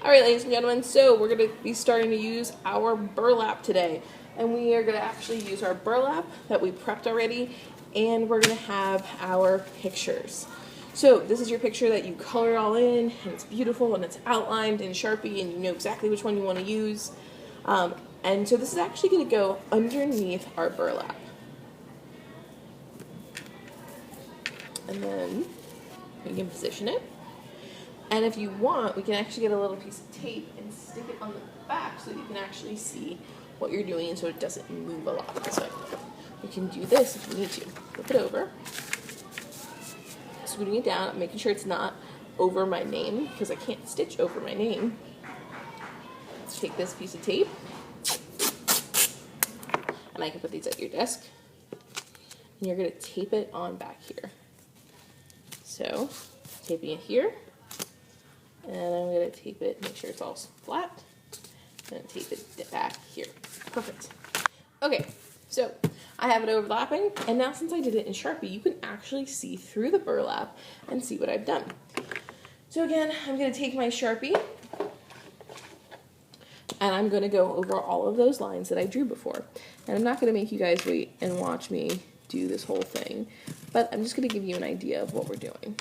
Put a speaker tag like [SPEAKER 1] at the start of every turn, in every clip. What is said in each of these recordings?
[SPEAKER 1] Alright, ladies and gentlemen, so we're going to be starting to use our burlap today. And we are going to actually use our burlap that we prepped already, and we're going to have our pictures. So this is your picture that you color all in, and it's beautiful, and it's outlined in Sharpie, and you know exactly which one you want to use. And so this is actually going to go underneath our burlap. And then you can position it. And if you want, we can actually get a little piece of tape and stick it on the back so that you can actually see what you're doing and so it doesn't move a lot. So we can do this if we need to. Flip it over, scooting it down, making sure it's not over my name because I can't stitch over my name. Let's take this piece of tape, and I can put these at your desk. And you're going to tape it on back here. So, taping it here. And I'm going to tape it, make sure it's all flat, and tape it back here. Perfect. Okay, so I have it overlapping, and now since I did it in Sharpie, you can actually see through the burlap and see what I've done. So again, I'm going to take my Sharpie, and I'm going to go over all of those lines that I drew before. And I'm not going to make you guys wait and watch me do this whole thing, but I'm just going to give you an idea of what we're doing.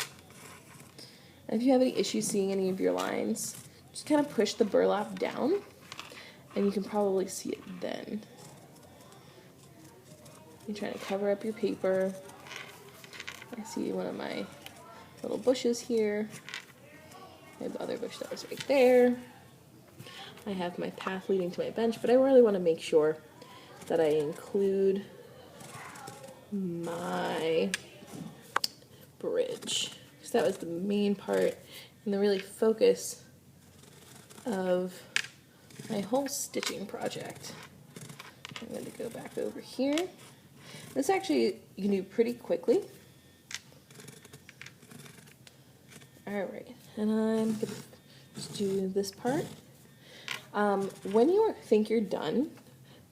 [SPEAKER 1] And if you have any issues seeing any of your lines, just kind of push the burlap down, and you can probably see it then. You're trying to cover up your paper. I see one of my little bushes here. I have the other bush that was right there. I have my path leading to my bench, but I really want to make sure that I include my bridge. That was the main part and the really focus of my whole stitching project. I'm going to go back over here. This actually you can do pretty quickly. Alright, and I'm going to just do this part. When you think you're done,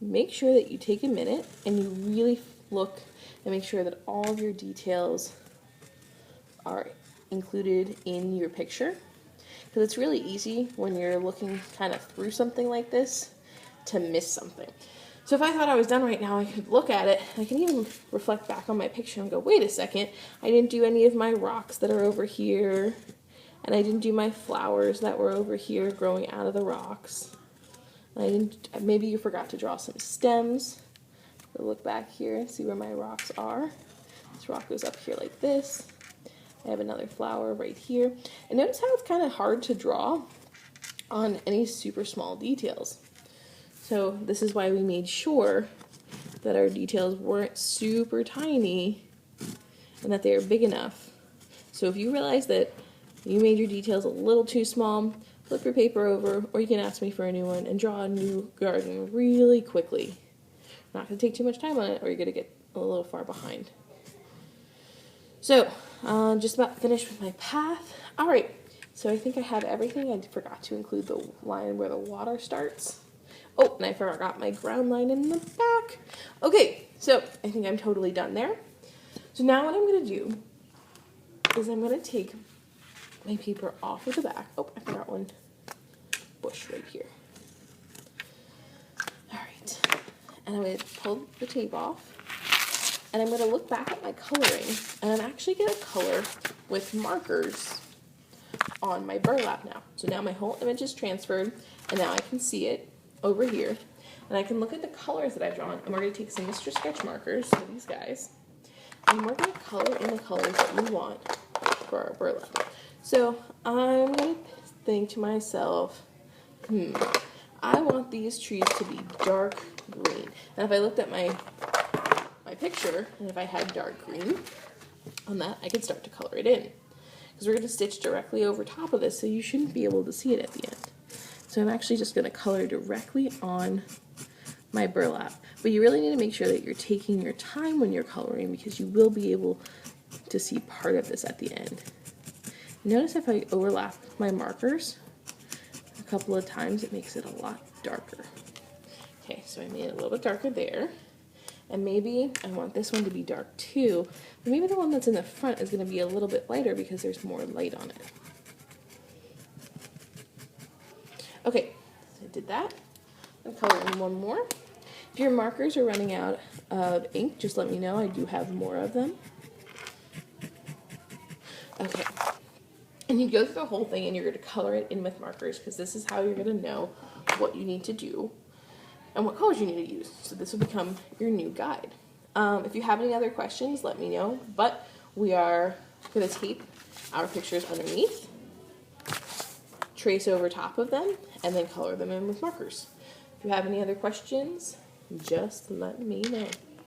[SPEAKER 1] make sure that you take a minute and you really look and make sure that all of your details are included in your picture, because it's really easy when you're looking kind of through something like this to miss something. So if I thought I was done right now, I could look at it, I can even reflect back on my picture and go, wait a second, I didn't do any of my rocks that are over here, and I didn't do my flowers that were over here growing out of the rocks. Maybe you forgot to draw some stems. So look back here and see where my rocks are. This rock goes up here like this. I have another flower right here. And notice how it's kind of hard to draw on any super small details. So this is why we made sure that our details weren't super tiny and that they are big enough. So if you realize that you made your details a little too small, flip your paper over, or you can ask me for a new one and draw a new garden really quickly. Not going to take too much time on it or you're going to get a little far behind. So, just about finished with my path. Alright, so I think I have everything. I forgot to include the line where the water starts. Oh, and I forgot my ground line in the back. Okay, so I think I'm totally done there. So now what I'm going to do is I'm going to take my paper off of the back. Oh, I forgot one bush right here. Alright, and I'm going to pull the tape off. And I'm going to look back at my coloring, and I'm actually going to color with markers on my burlap now. So now my whole image is transferred, and now I can see it over here. And I can look at the colors that I've drawn, and we're going to take some Mr. Sketch markers, so these guys, and we're going to color in the colors that we want for our burlap. So I'm going to think to myself, I want these trees to be dark green. And if I looked at my picture, and if I had dark green on that, I could start to color it in. Because we're going to stitch directly over top of this, so you shouldn't be able to see it at the end. So I'm actually just going to color directly on my burlap. But you really need to make sure that you're taking your time when you're coloring, because you will be able to see part of this at the end. Notice if I overlap my markers a couple of times, it makes it a lot darker. Okay, so I made it a little bit darker there. And maybe I want this one to be dark too, but maybe the one that's in the front is going to be a little bit lighter because there's more light on it. Okay, so I did that. I'm coloring one more. If your markers are running out of ink, just let me know. I do have more of them. Okay. And you go through the whole thing and you're going to color it in with markers because this is how you're going to know what you need to do and what colors you need to use. So this will become your new guide. If you have any other questions, let me know. But we are going to tape our pictures underneath, trace over top of them, and then color them in with markers. If you have any other questions, just let me know.